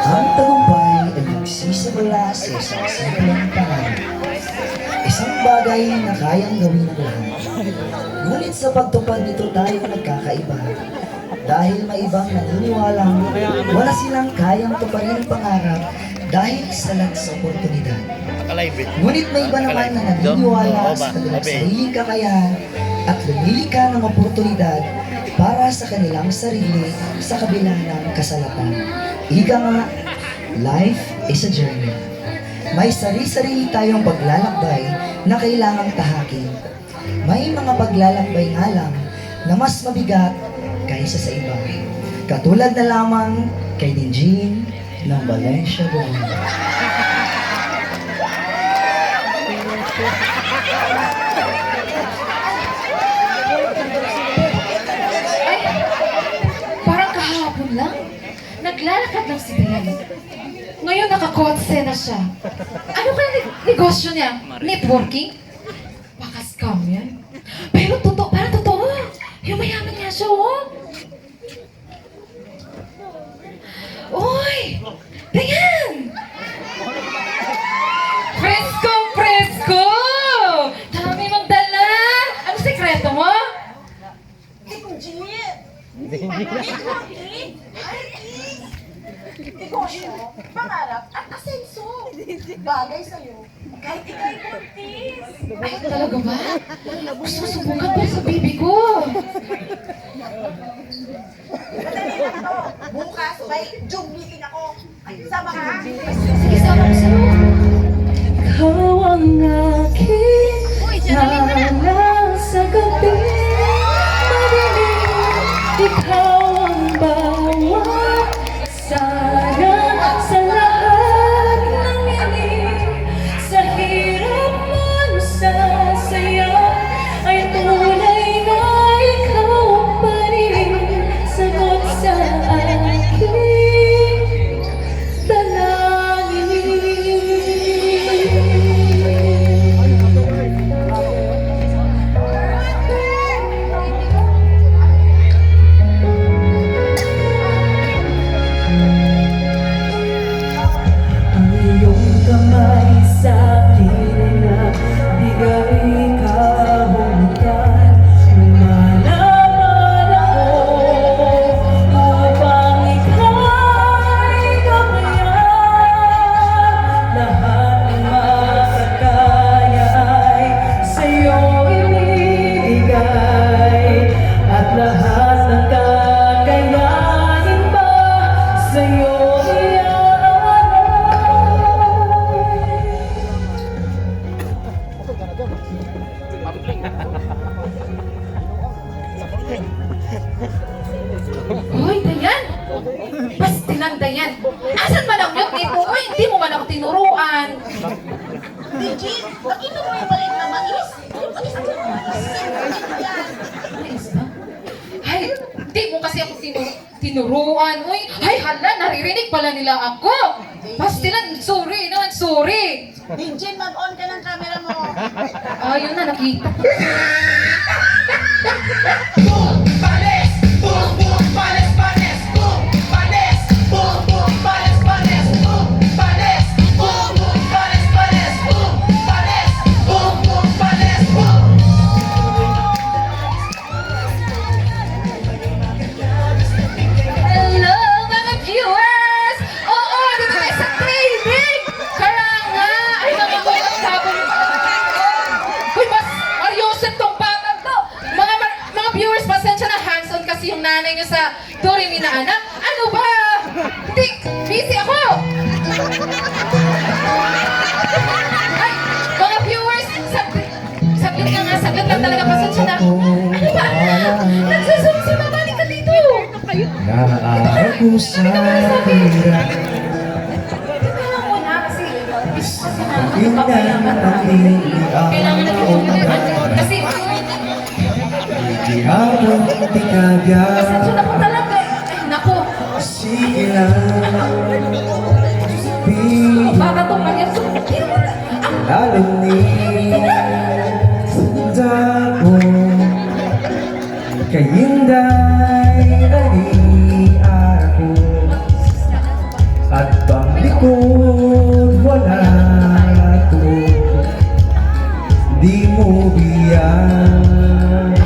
Ang tagumpay ay nagsisimula sa isang simpleng pangarap. Isang bagay na kayang gawin ng lahat. Ngunit sa pagtupad nito tayo nagkakaiba. Dahil may ibang naniniwalang wala silang kayang tuparin ang pangarap dahil salat sa oportunidad. Ngunit may iba naman na naniniwala sa kanilang sariling kakayahan at lumilika ng oportunidad para sa kanilang sarili sa kabila ng kasalatan. Ika nga, life is a journey. May sarili-sarili tayong paglalakbay na kailangang tahakin. May mga paglalakbay nga lang na mas mabigat kaysa sa iba. Katulad na lamang kay Dinjin ng Valencia Buwan. Ay, parang kahapon lang. Naglalakad lang si Dayan. Ngayon nakakotse na siya. Ano kaya negosyo niya? Networking? Baka scam yan. Pero totoo, parang totoo. Yumayaman niya siya, oh. Uy! Dayan! Presko! Presko! Dami mong dala! Ano sekreto mo? Negosyo, pangarap at asenso. Bagay sa'yo. Kahit ikay buntis. Ay, talaga ba? Gusto mo subukan ba sa baby ko? Madali na to. Bukas, may Zoom meeting ako. Ay, sama ka. Sige, sama ko sa'yo. Ikaw ang aking hala sa gabi madilim. Ikaw ang bawat sana sa lahat ng inig. Sa hirap man sa saya ay tunay na ikaw ang panin. Sagot sa aking ang iyong kamay sa akin na bigay kahulugan. Lumalaban ako upang ika'y gabayan. Lahat ng makakaya ay sa'yo ibibigay, at lahat ng kakayanin ba sa'yo Hoy, Dayan! Bastilan, Dayan! Asan man ang milk nito? Uy, hindi mo man ako tinuruan! Digit, nakita mo yung maliit na mais? Yung mais na mais. Mais ba? Ay, hindi mo kasi ako tinuruan. Uy, ay hala, naririnig pala nila ako! Bastilan, sorry naman, sorry! Digit, mag-on ka ng camera mo. Ayun na, nakita ko. Hello, mga viewers! Oo, dito tayo sa training! Kaya nga, ay mga mga sabon. Uy, mas ayusin tong batang to! Mga viewers, pasensya na, hands-on kasi yung nanay niyo sa Doremi na anak. Ano ba? Hindi, busy ako! Ay, mga viewers, saglit lang talaga, pasensya na. Ano ba? Nagsusum si mama, ka dito! Naaako sa hirap, Kailangan mo na kasi kailangan kailangan na kasi di ako tikaga. pasensya na po talaga. Ay, naku, Sige lang, baka itong pangyat. lalo ni dako kayinday ani at panglikod wala to, di mo biyan.